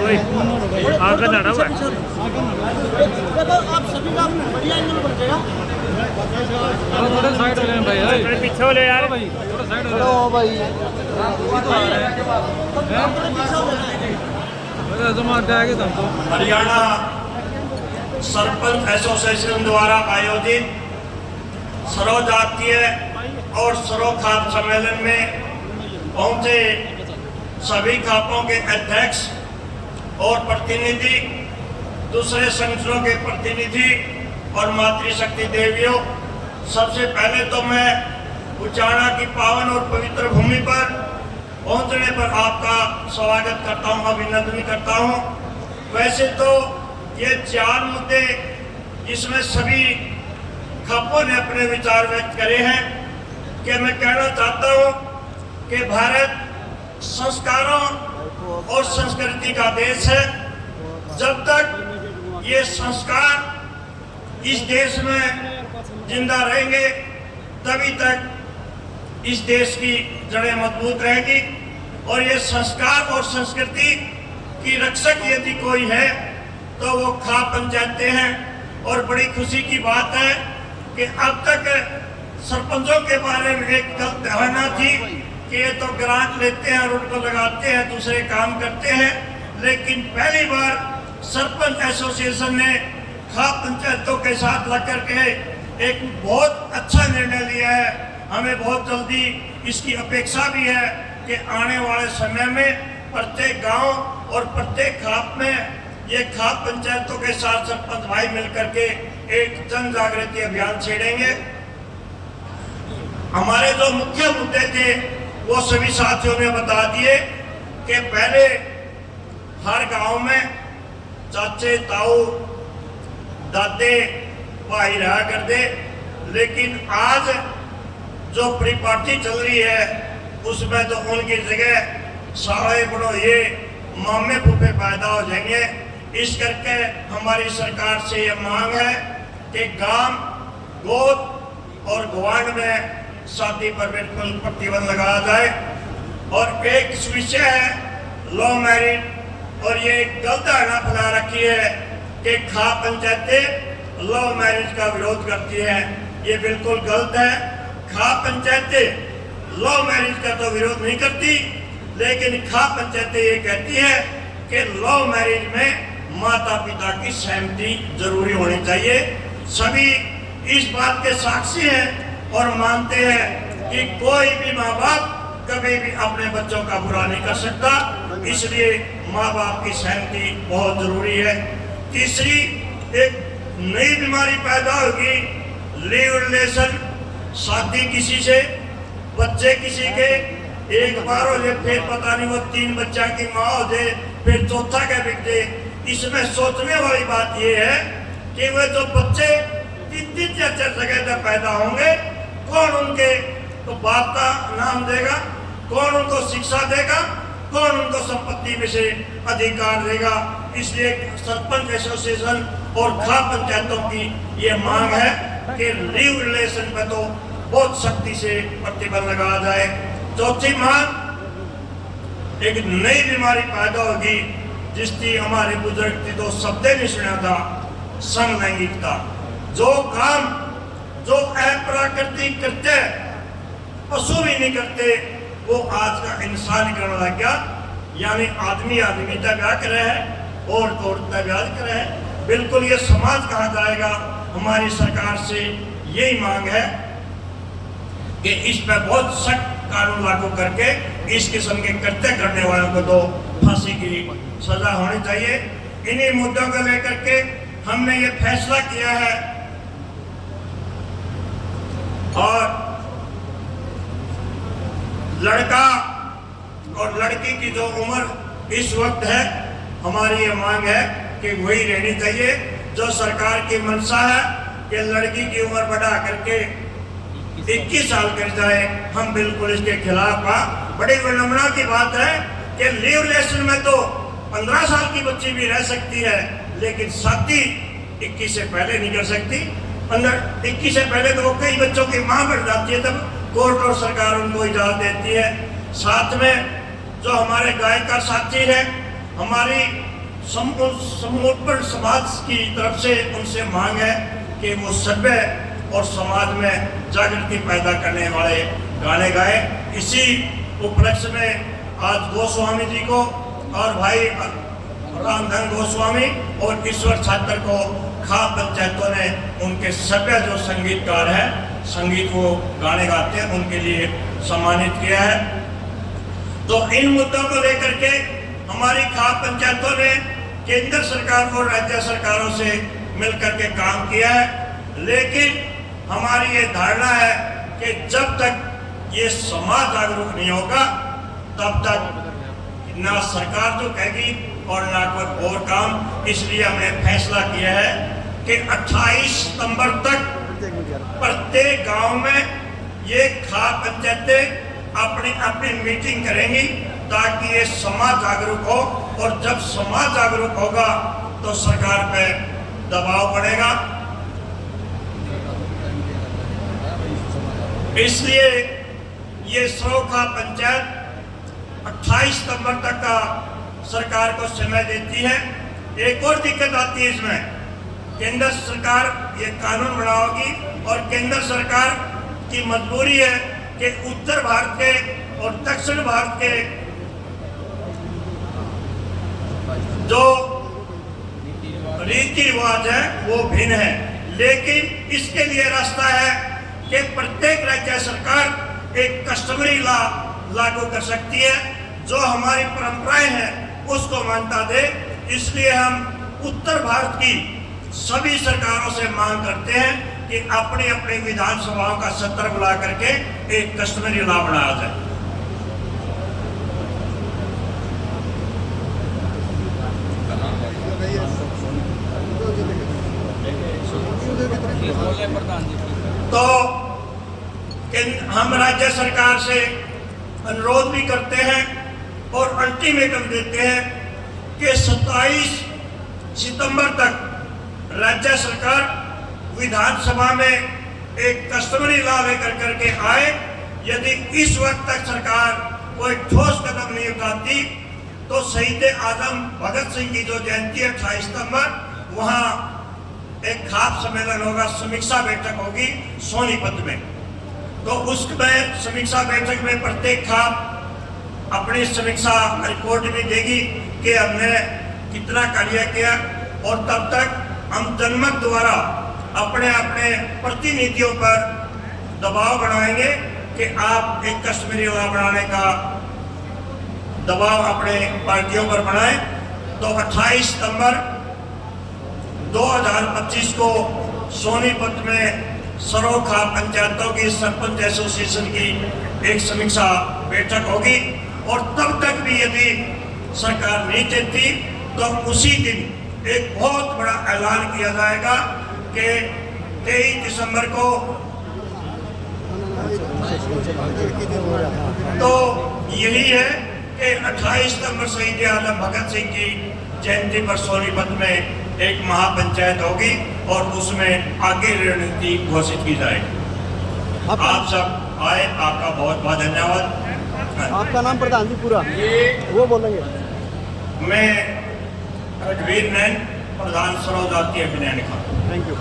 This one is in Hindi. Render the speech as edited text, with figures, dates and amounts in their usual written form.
आगे लड़ा हुआ है। आप सभी का बढ़िया एंगल बचेगा। थोड़ा साइड हो जाए भाई। थोड़े पीछे हो ले यार। भाई थोड़ा साइड हो ओ भाई जाए। जमाते आगे तुमको हरियाणा सरपंच एसोसिएशन द्वारा आयोजित सर्वजातीय और सर्वखाप सम्मेलन में पहुंचे सभी खापों के अध्यक्ष और प्रतिनिधि, दूसरे संगठनों के प्रतिनिधि और मातृशक्ति देवियों, सबसे पहले तो मैं उचाना की पावन और पवित्र भूमि पर पहुंचने पर आपका स्वागत करता हूं, अभिनंदन करता हूं। वैसे तो ये 4 मुद्दे जिसमें सभी खापों ने अपने विचार व्यक्त करे हैं कि मैं कहना चाहता हूं कि भारत संस्कारों और संस्कृति का देश है। जब तक ये संस्कार इस देश में जिंदा रहेंगे तभी तक इस देश की जड़ें मजबूत रहेगी। और ये संस्कार और संस्कृति की रक्षक यदि कोई है तो वो खाप पंचायतें हैं। और बड़ी खुशी की बात है कि अब तक सरपंचों के बारे में एक गलत धारणा थी कि ये तो ग्रांट लेते हैं और उनको लगाते हैं, दूसरे काम करते हैं। लेकिन पहली बार सरपंच एसोसिएशन ने खाप पंचायतों के साथ लग करके एक बहुत अच्छा निर्णय लिया है। हमें बहुत जल्दी इसकी अपेक्षा भी है कि आने वाले समय में प्रत्येक गांव और प्रत्येक खाप में ये खाप पंचायतों के साथ सरपंच भाई मिलकर के एक जन जागृति अभियान छेड़ेंगे। हमारे जो मुख्य मुद्दे थे वो सभी साथियों ने बता दिए कि पहले हर गांव में चाचे, ताऊ, दादे, भाई रहा करते, लेकिन आज जो परिपाटी चल रही है उसमें तो उनकी जगह साले बड़ोए, मामे फूफे पैदा हो जाएंगे। इस करके हमारी सरकार से ये मांग है कि गांव, गोद और गवांड में शादी पर बिल्कुल प्रतिबंध लगाया जाए। और एक विषय है लव मैरिज, और ये गलत धारणा फैला रखी है कि खाप पंचायतें लव मैरिज का विरोध करती है। ये बिल्कुल गलत है। खाप पंचायतें लव मैरिज का तो विरोध नहीं करती, लेकिन खाप पंचायतें ये कहती है कि लव मैरिज में माता पिता की सहमति जरूरी होनी चाहिए। सभी इस बात के साक्षी हैं और मानते हैं कि कोई भी माँ बाप कभी भी अपने बच्चों का बुरा नहीं कर सकता, इसलिए माँ बाप की सहमति बहुत जरूरी है। तीसरी, एक नई बीमारी पैदा होगी, लिव रिलेशन, शादी किसी से, बच्चे किसी के, एक बार हो जाए फिर पता नहीं वो 3 बच्चा की माँ हो जाए, फिर चौथा क्या बिक जाए। इसमें सोचने वाली बात ये है कि वे जो बच्चे 3-3 4-4 जगह पर पैदा होंगे, कौन उनके तो बाप का नाम देगा, कौन उनको शिक्षा देगा, कौन उनको संपत्ति में से अधिकार देगा। इसलिए सरपंच एसोसिएशन और खाप पंचायतों की ये मांग है कि लिव रिलेशन पर तो बहुत सख्ती से प्रतिबंध लगाया जाए। चौथी मांग, एक नई बीमारी पैदा होगी जिसकी हमारे बुजुर्ग थी तो शब्द नहीं सुना था, समलैंगिकता। जो काम जो अप्राकृतिक करते पशु भी नहीं करते वो आज का इंसान करने लग गया। यानी आदमी आदमी का ब्याह करे है, औरत औरत का ब्याह करे है। बिल्कुल ये समाज कहा जाएगा। हमारी सरकार से यही मांग है कि इस पर बहुत सख्त कानून लागू करके इस किस्म के कृत्य करने वालों को तो फांसी की सजा होनी चाहिए। इन्हीं मुद्दों को लेकर के हमने ये फैसला किया है। और लड़का और लड़की की जो उम्र इस वक्त है, हमारी ये मांग है कि वही रहनी चाहिए जो सरकार की मंशा है कि लड़की की उम्र बढ़ा करके 21 साल कर जाए। हम बिल्कुल इसके खिलाफ हैं। बड़ी विडंबना की बात है कि लिव रिलेशन में तो 15 साल की बच्ची भी रह सकती है, लेकिन शादी 21 से पहले नहीं कर सकती। 21 से पहले तो वो कई बच्चों की मां बढ़ जाती है, तब कोर्ट और सरकार उनको इजाजत देती है। साथ में जो हमारे गायकर साथी हैं, हमारी समर्पण समाज की तरफ से उनसे मांग है कि वो सभ्य और समाज में जागृति पैदा करने वाले गाने गाए। इसी उपलक्ष्य में आज गोस्वामी जी को और भाई रामधन गोस्वामी और ईश्वर छात्र को खाप पंचायतों ने उनके सभ्य जो संगीतकार है, संगीत वो गाने गाते हैं, उनके लिए सम्मानित किया है। तो इन मुद्दों को लेकर के हमारी खाप पंचायतों ने केंद्र सरकार और राज्य सरकारों से मिलकर के काम किया है, लेकिन हमारी ये धारणा है कि जब तक ये समाज जागरूक नहीं होगा तब तक ना सरकार जो कहेगी और ना कोई और काम। इसलिए हमने फैसला किया है कि 28 सितंबर तक प्रत्येक गांव में ये खाप पंचायतें अपनी अपनी मीटिंग करेंगी ताकि ये समाज जागरूक हो, और जब समाज जागरूक होगा तो सरकार पे दबाव पड़ेगा। इसलिए ये सरोखा पंचायत 28 सितंबर तक का सरकार को समय देती है। एक और दिक्कत आती है इसमें, केंद्र सरकार ये कानून बनाओगी और केंद्र सरकार की मजबूरी है कि उत्तर भारत के और दक्षिण भारत के जो रीति रिवाज है वो भिन्न है, लेकिन इसके लिए रास्ता है कि प्रत्येक राज्य सरकार एक कस्टमरी लॉ लागू कर सकती है जो हमारी परंपराएं हैं उसको मान्यता दे। इसलिए हम उत्तर भारत की सभी सरकारों से मांग करते हैं कि अपनी अपनी विधानसभाओं का सत्र बुला करके एक कस्टमरी लॉ बनाया जाए। तो हम राज्य सरकार से अनुरोध भी करते हैं और अल्टीमेटम देते हैं कि 27 सितंबर तक राज्य सरकार विधानसभा में एक कस्टमरी लॉ लेकर करके आए। यदि इस वक्त तक सरकार कोई ठोस कदम नहीं उठाती तो शहीद आजम भगत सिंह की जो जयंती है 28 सितंबर, वहाँ एक खाप सम्मेलन होगा, समीक्षा बैठक होगी सोनीपत में। तो उसमें समीक्षा बैठक में प्रत्येक खाप अपनी समीक्षा रिपोर्ट भी देगी कि हमने कितना कार्य किया, और तब तक हम जनमत द्वारा अपने अपने प्रतिनिधियों पर दबाव बनाएंगे कि आप एक कश्मीरी लॉ बनाने का दबाव अपने पार्टियों पर बनाएं। तो 28 सितंबर 2025 को सोनीपत में सरोखा पंचायतों की सरपंच एसोसिएशन की एक समीक्षा बैठक होगी, और तब तक भी यदि सरकार नहीं देती तो उसी दिन एक बहुत बड़ा ऐलान किया जाएगा कि 23 दिसंबर को तो यही है कि 28 सितंबर शहीद आजम भगत सिंह की जयंती पर सोनीपत में एक महापंचायत होगी और उसमें आगे रणनीति घोषित की जाएगी। आप सब आए, आपका बहुत बहुत धन्यवाद। आपका नाम प्रधान जी पूरा वो बोलेंगे। मैं रघुवीर नैन, प्रधान सर्व जातीय विनयन खान। Thank you.